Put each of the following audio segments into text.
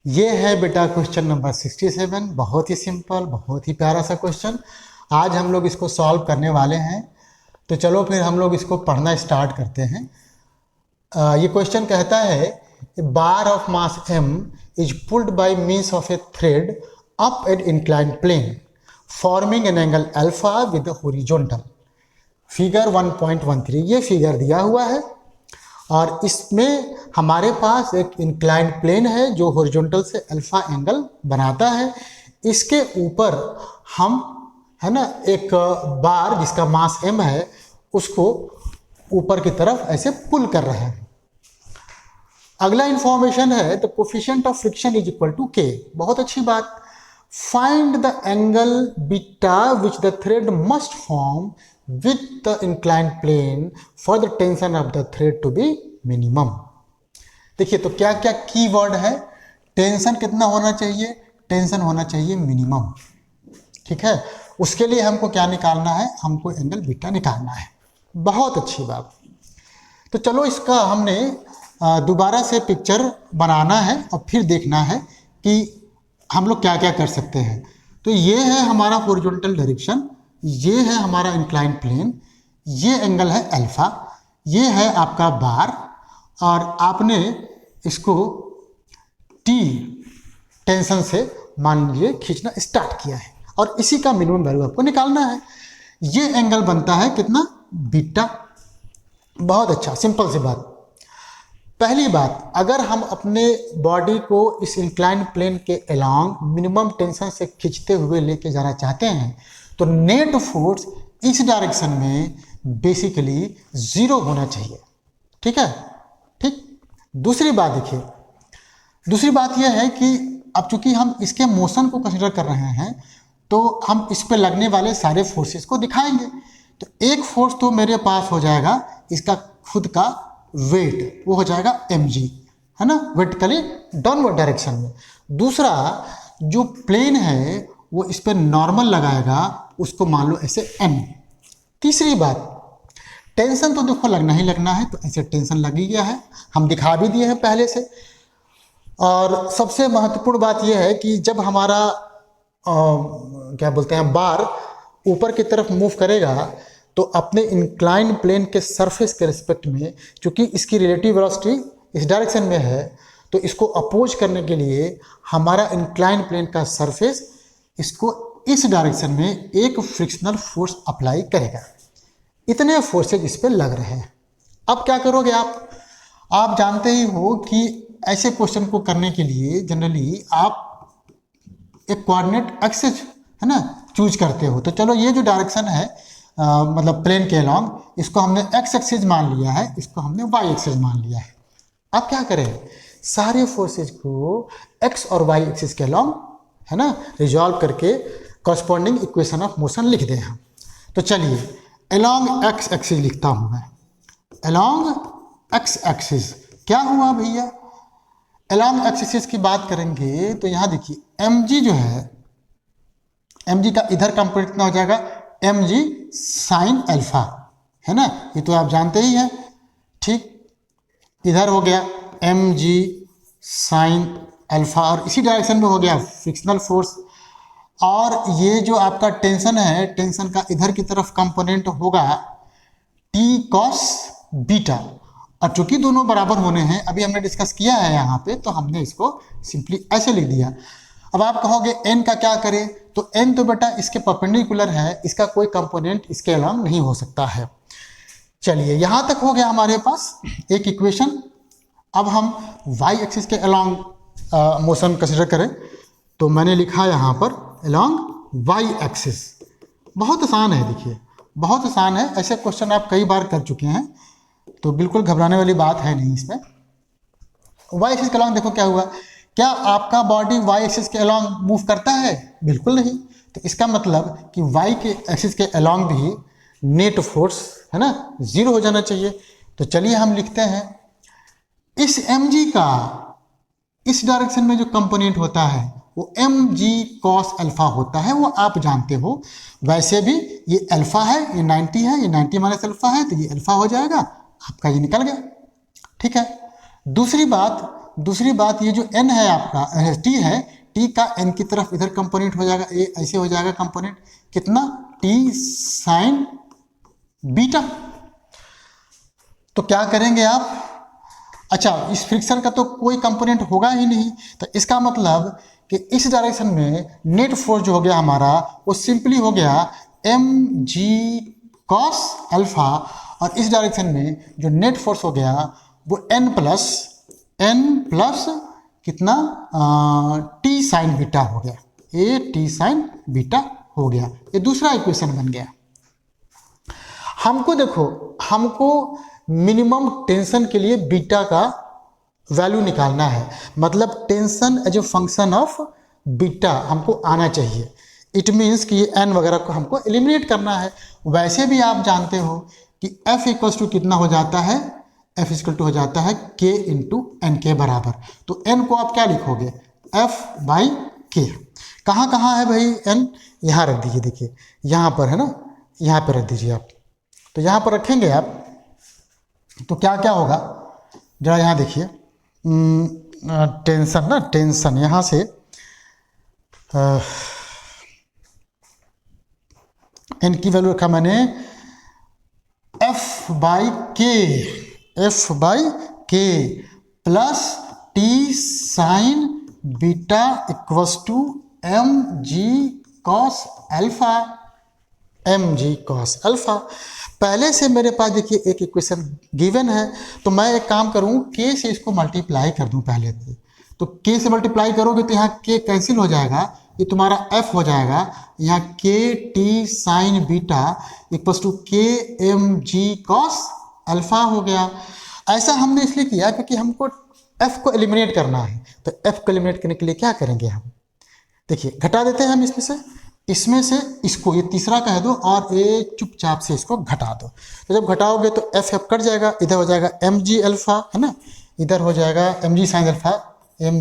ये है बेटा क्वेश्चन नंबर 67। बहुत ही सिंपल, बहुत ही प्यारा सा क्वेश्चन। आज हम लोग इसको सॉल्व करने वाले हैं। तो चलो फिर हम लोग इसको पढ़ना स्टार्ट करते हैं। ये क्वेश्चन कहता है bar of mass m is pulled by means of a thread up an inclined plane forming an angle alpha with horizontal. Figure 1.13 ये फिगर दिया हुआ है और इसमें हमारे पास एक इंक्लाइंड प्लेन है जो हॉरिजॉन्टल से अल्फा एंगल बनाता है। इसके ऊपर हम है ना एक बार जिसका मास m है उसको ऊपर की तरफ ऐसे पुल कर रहे हैं। अगला इंफॉर्मेशन है the coefficient of friction is equal to k। बहुत अच्छी बात। Find the angle beta which the thread must form with the inclined plane for the tension of the thread to be minimum। देखिए तो क्या क्या keyword है। Tension कितना होना चाहिए? टेंशन होना चाहिए मिनिमम। ठीक है, उसके लिए हमको क्या निकालना है? हमको एंगल बीटा निकालना है। बहुत अच्छी बात। तो चलो इसका हमने दोबारा से पिक्चर बनाना है और फिर देखना है कि हम लोग क्या क्या कर सकते हैं। तो ये है हमारा हॉरिजॉन्टल डायरेक्शन, ये है हमारा इंक्लाइंड प्लेन, ये एंगल है अल्फा, ये है आपका बार और आपने इसको टी टेंशन से मान लीजिए खींचना स्टार्ट किया है और इसी का मिनिमम वैल्यू आपको निकालना है। ये एंगल बनता है कितना? बीटा। बहुत अच्छा, सिंपल सी बात। पहली बात, अगर हम अपने बॉडी को इस इंक्लाइंड प्लेन के अलोंग मिनिमम टेंशन से खींचते हुए लेके जाना चाहते हैं तो नेट फोर्स इस डायरेक्शन में बेसिकली 0 होना चाहिए। ठीक है, ठीक। दूसरी बात देखिए, दूसरी बात यह है कि अब चूंकि हम इसके मोशन को कंसीडर कर रहे हैं तो हम इस पर लगने वाले सारे फोर्सेस को दिखाएंगे। तो एक फोर्स तो मेरे पास हो जाएगा इसका खुद का वेट, वो हो जाएगा mg, है ना, वर्टिकली डाउनवर्ड डायरेक्शन में। दूसरा जो प्लेन है वो इस पर नॉर्मल लगाएगा, उसको मान लो ऐसे m। तीसरी बात, टेंशन तो देखो लगना ही लगना है, तो ऐसे टेंशन लग ही गया है, हम दिखा भी दिए हैं पहले से। और सबसे महत्वपूर्ण बात यह है कि जब हमारा क्या बोलते हैं बार ऊपर की तरफ मूव करेगा तो अपने इंक्लाइन प्लेन के सरफेस के रिस्पेक्ट में, चूंकि इसकी रिलेटिव वेलोसिटी इस डायरेक्शन में है, तो इसको अपोज करने के लिए हमारा इंक्लाइन प्लेन का सरफेस इसको इस डायरेक्शन में एक फ्रिक्शनल फोर्स अप्लाई करेगा। इतने फोर्सेज इस पर लग रहे हैं। अब क्या करोगे आप जानते ही हो कि ऐसे क्वेश्चन को करने के लिए जनरली आप एक कोऑर्डिनेट एक्सिस है ना चूज करते हो। तो चलो ये जो डायरेक्शन है मतलब प्लेन के अलोंग, इसको हमने एक्स एक्सिस मान लिया है, इसको हमने वाई एक्सिस मान लिया है। अब क्या करें? सारे फोर्सेज को एक्स और वाई एक्सिस के अलोंग है ना रिजॉल्व करके कॉरस्पॉन्डिंग इक्वेशन ऑफ मोशन लिख दें हम। तो चलिए अलोंग एक्स एक्सिस लिखता हूं मैं। अलोंग एक्स एक्सिस क्या हुआ भैया? अलोंग एक्स एक्सिस की बात करेंगे तो यहां देखिए mg जो है, mg का इधर कंपोनेंट कितना हो जाएगा? mg साइन अल्फा, है ना, ये तो आप जानते ही हैं। ठीक, इधर हो गया mg साइन अल्फा और इसी डायरेक्शन में हो गया फ्रिक्शनल फोर्स। और ये जो आपका टेंशन है, टेंशन का इधर की तरफ कंपोनेंट होगा t cos बीटा। और चूंकि दोनों बराबर होने हैं, अभी हमने डिस्कस किया है यहाँ पे, तो हमने इसको सिंपली ऐसे लिख दिया। अब आप कहोगे n का क्या करें? तो n तो बेटा इसके परपेंडिकुलर है, इसका कोई कंपोनेंट इसके अलोंग नहीं हो सकता है। चलिए यहाँ तक हो गया हमारे पास एक इक्वेशन। अब हम y एक्सिस के अलोंग मोशन कंसिडर करें तो मैंने लिखा यहाँ पर अलोंग y एक्सिस। बहुत आसान है, देखिए बहुत आसान है। ऐसे क्वेश्चन आप कई बार कर चुके हैं तो बिल्कुल घबराने वाली बात है नहीं इसमें। y एक्सिस के अलोंग देखो क्या हुआ। क्या आपका बॉडी y एक्सिस के अलोंग मूव करता है? बिल्कुल नहीं। तो इसका मतलब कि y के एक्सिस के अलोंग भी नेट फोर्स है ना 0 हो जाना चाहिए। तो चलिए हम लिखते हैं इस mg का इस डायरेक्शन में जो कंपोनेंट होता है वो mg cos अल्फा होता है, वो आप जानते हो। वैसे भी ये अल्फा है, ये 90 है, ये 90 माइनस अल्फा है, तो ये अल्फा हो जाएगा, आपका ये निकल गया। ठीक है। दूसरी बात, दूसरी बात ये जो n है आपका t है, t का n की तरफ इधर कंपोनेंट हो जाएगा, ये ऐसे हो जाएगा कंपोनेंट कितना t साइन बीटा। तो क्या करेंगे आप, अच्छा इस फ्रिक्शन का तो कोई कंपोनेंट होगा ही नहीं, तो इसका मतलब कि इस डायरेक्शन में नेट फोर्स जो हो गया हमारा वो सिंपली हो गया mg cos अल्फा, और इस डायरेक्शन में जो नेट फोर्स हो गया वो n प्लस कितना t साइन बीटा हो गया, ये t साइन बीटा हो गया। ये दूसरा इक्वेशन बन गया। हमको देखो, हमको मिनिमम टेंशन के लिए बीटा का वैल्यू निकालना है, मतलब tension as a function of beta हमको आना चाहिए। इट मीन्स कि ये n वगैरह को हमको एलिमिनेट करना है। वैसे भी आप जानते हो कि f इक्वल्स टू कितना हो जाता है, f इक्वल टू हो जाता है k इंटू एन के बराबर। तो n को आप क्या लिखोगे, f बाई k। कहाँ कहाँ है भाई n, यहाँ रख दीजिए, देखिए यहाँ पर है ना, यहाँ पर रख दीजिए आप। तो यहाँ पर रखेंगे आप तो क्या क्या होगा, जरा यहाँ देखिए, टेंशन ना, टेंशन यहाँ से एन की वैल्यू रखा मैंने F by K plus T sine beta equals to M G cos alpha. पहले से मेरे पास देखिए एक इक्वेशन गिवन है, तो मैं एक काम करूं k से इसको मल्टीप्लाई कर दूं पहले से। तो k से मल्टीप्लाई करोगे तो यहाँ k कैंसिल हो जाएगा, ये तुम्हारा f हो जाएगा, यहाँ k t sine beta equals to k m g cos alpha हो गया। ऐसा हमने इसलिए किया क्योंकि हमको f को एलिमिनेट करना है। तो f को एलिमिनेट करने के लिए क्या करेंगे हम, देखिए घटा देते हैं हम इसमें से इसको, ये तीसरा कह दो और ये चुपचाप से इसको घटा दो। तो जब घटाओगे तो एफ कट जाएगा, इधर हो जाएगा एम जी अल्फा है ना, इधर हो जाएगा एम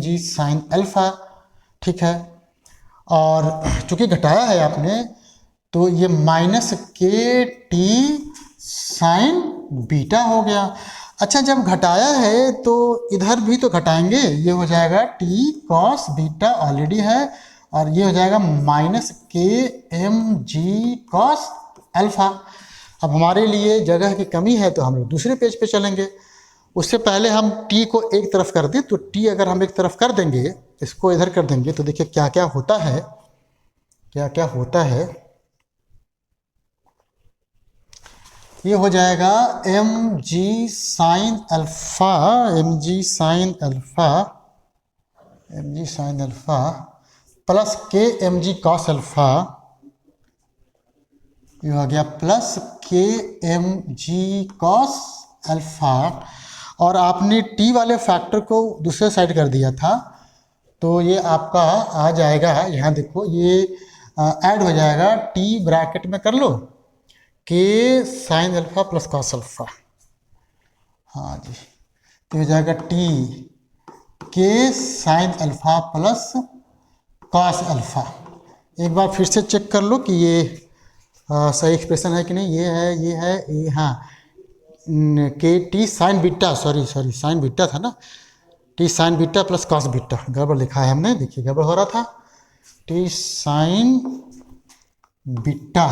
जी साइन अल्फा, ठीक है। और चूंकि घटाया है आपने तो ये माइनस के टी साइन बीटा हो गया। अच्छा जब घटाया है तो इधर भी तो घटाएंगे, ये हो जाएगा टी कॉस बीटा ऑलरेडी है, और ये हो जाएगा माइनस के एम जी कॉस अल्फा। अब हमारे लिए जगह की कमी है तो हम लोग दूसरे पेज पे चलेंगे। उससे पहले हम t को एक तरफ कर दें, तो t अगर हम एक तरफ कर देंगे, इसको इधर कर देंगे, तो देखिए क्या क्या होता है, क्या क्या होता है। ये हो जाएगा M G sine alpha plus K M G cos alpha, ये हो गया plus K M G cos alpha. और आपने टी वाले फैक्टर को दूसरे साइड कर दिया था, तो ये आपका आ जाएगा, यहाँ देखो ये ऐड हो जाएगा, टी ब्रैकेट में कर लो के sign alpha plus cos alpha, हाँ जी, तो हो जाएगा टी के sign alpha plus cos alpha. एक बार फिर से चेक कर लो कि ये सही एक्सप्रेशन है कि नहीं। ये है हाँ, के T sine beta, sorry sine beta था ना, T sine beta plus cos beta, गड़बड़ लिखा है हमने, देखिए गड़बड़ हो रहा था। टी साइन बीटा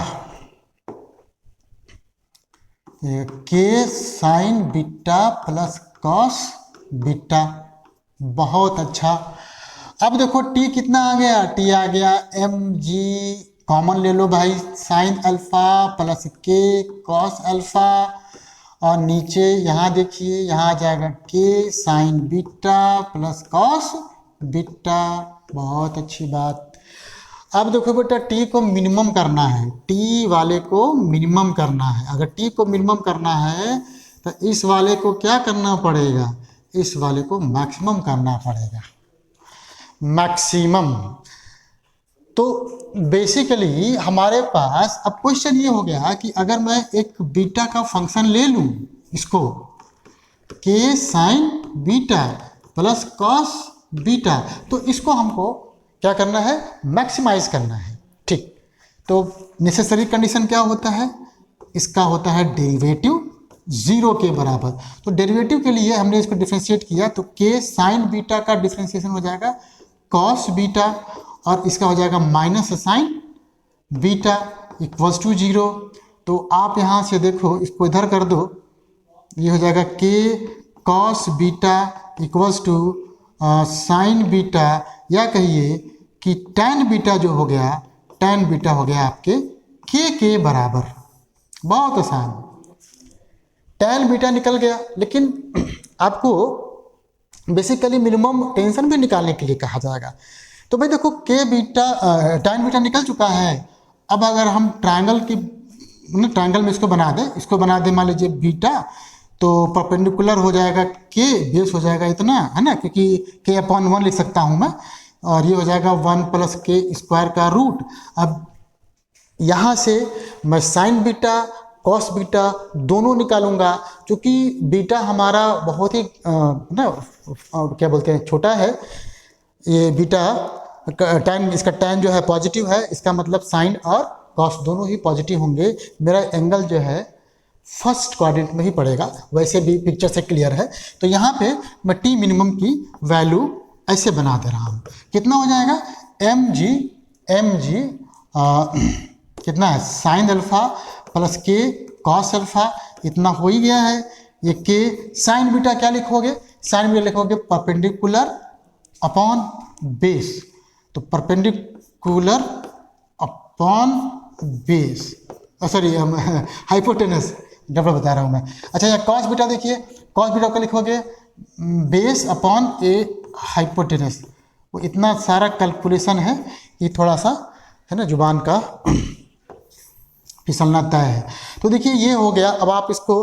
के sign beta plus cos beta, बहुत अच्छा। अब देखो t कितना आ गया, t आ गया एम जी, कॉमन ले लो भाई, sign alpha plus K cos alpha, और नीचे यहाँ देखिए यहाँ आ जाएगा के sign beta plus cos beta, बहुत अच्छी बात। अब देखो बेटा t को मिनिमम करना है, t वाले को मिनिमम करना है। अगर t को मिनिमम करना है तो इस वाले को क्या करना पड़ेगा, इस वाले को मैक्सिमम करना पड़ेगा, मैक्सिमम। तो बेसिकली हमारे पास अब क्वेश्चन ये हो गया कि अगर मैं एक बीटा का फंक्शन ले लूँ, इसको के sign beta plus cos beta, तो इसको हमको क्या करना है, मैक्सिमाइज करना है, ठीक। तो नेसेसरी कंडीशन क्या होता है, इसका होता है डेरिवेटिव, 0 के बराबर। तो डेरिवेटिव के लिए हमने इसको डिफ्रेंशिएट किया तो के साइन बीटा का डिफ्रेंशिएशन हो जाएगा कॉस बीटा, और इसका हो जाएगा minus sine beta equals to 0। तो आप यहाँ से देखो, इसको इधर कर दो, ये हो जाएगा K cos beta equals to sine beta, या कहिए कि टैन बीटा जो हो गया, टैन बीटा हो गया आपके के बराबर। बहुत आसान, टैन बीटा निकल गया। लेकिन आपको बेसिकली मिनिमम टेंशन भी निकालने के लिए कहा जाएगा। तो भाई देखो, के बीटा टैन बीटा निकल चुका है। अब अगर हम ट्रायंगल में इसको बना दें, मान लीजिए बीटा, तो परपेंडिकुलर हो जाएगा के, बेस हो जाएगा इतना, है ना, क्योंकि के अपॉन 1 लिख सकता हूँ मैं, और ये हो जाएगा 1 प्लस के स्क्वायर का रूट। अब यहाँ से मैं साइन बीटा कॉस बीटा दोनों निकालूंगा, क्योंकि बीटा हमारा बहुत ही क्या बोलते हैं, छोटा है। ये बीटा टैन, इसका टैन जो है पॉजिटिव है, इसका मतलब साइन और कॉस दोनों ही पॉजिटिव होंगे। मेरा एंगल जो है फर्स्ट क्वाड्रेंट में ही पड़ेगा, वैसे भी पिक्चर से क्लियर है। तो यहाँ पे मैं टी मिनिमम की वैल्यू ऐसे बना दे रहा हूँ। कितना हो जाएगा, एम जी कितना है, sign alpha plus K cos alpha, इतना हो ही गया है। ये के साइन बीटा क्या लिखोगे, साइन बीटा लिखोगे परपेंडिकुलर अपॉन बेस। तो perpendicular upon base, sorry hypotenuse, double बता रहा हूँ मैं। अच्छा, यहाँ कॉस बीटा देखिए, कॉस बीटा को लिखोगे बेस अपॉन ए हाइपोटेनस। वो इतना सारा कैलकुलेशन है, ये थोड़ा सा है ना जुबान का फिसलना तय है। तो देखिए ये हो गया। अब आप इसको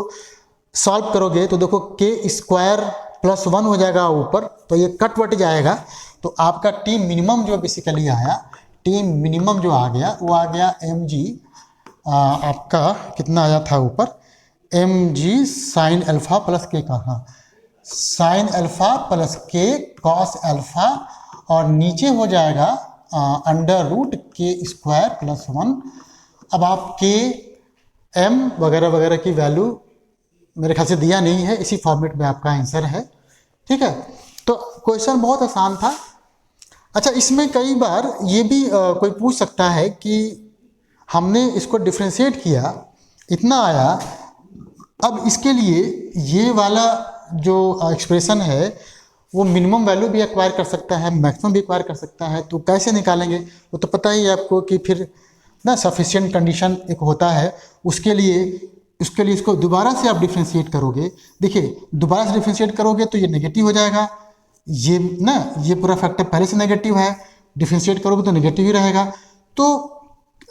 सॉल्व करोगे तो देखो के स्क्वायर प्लस 1 हो जाएगा ऊपर, तो ये कट वट जाएगा। तो आपका टी मिनिमम जो बेसिकली आया, टी मिनिमम जो आ गया वो आ गया एम जी, आपका कितना आया था ऊपर, M G sine alpha plus K का, हाँ sine alpha plus K cos alpha, और नीचे हो जाएगा under root K square plus 1। अब आप के एम वगैरह वगैरह की वैल्यू मेरे ख्याल से दिया नहीं है, इसी फॉर्मेट में आपका आंसर है। ठीक है, तो क्वेश्चन बहुत आसान था। अच्छा, इसमें कई बार ये भी कोई पूछ सकता है कि हमने इसको डिफ्रेंशिएट किया, इतना आया, अब इसके लिए ये वाला जो एक्सप्रेशन है वो मिनिमम वैल्यू भी एक्वायर कर सकता है, मैक्सिमम भी एक्वायर कर सकता है। तो कैसे निकालेंगे वो तो पता ही है आपको कि फिर ना सफिशिएंट कंडीशन एक होता है, उसके लिए इसको दोबारा से आप डिफ्रेंशिएट करोगे। देखिए दोबारा से डिफ्रेंशिएट करोगे तो ये नेगेटिव हो जाएगा, ये ना ये पूरा फैक्टर पहले से नेगेटिव है, डिफ्रेंशिएट करोगे तो नेगेटिव ही रहेगा। तो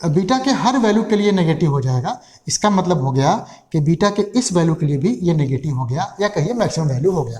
बीटा के हर वैल्यू के लिए नेगेटिव हो जाएगा। इसका मतलब हो गया कि बीटा के इस वैल्यू के लिए भी ये नेगेटिव हो गया, या कहिए मैक्सिमम वैल्यू हो गया।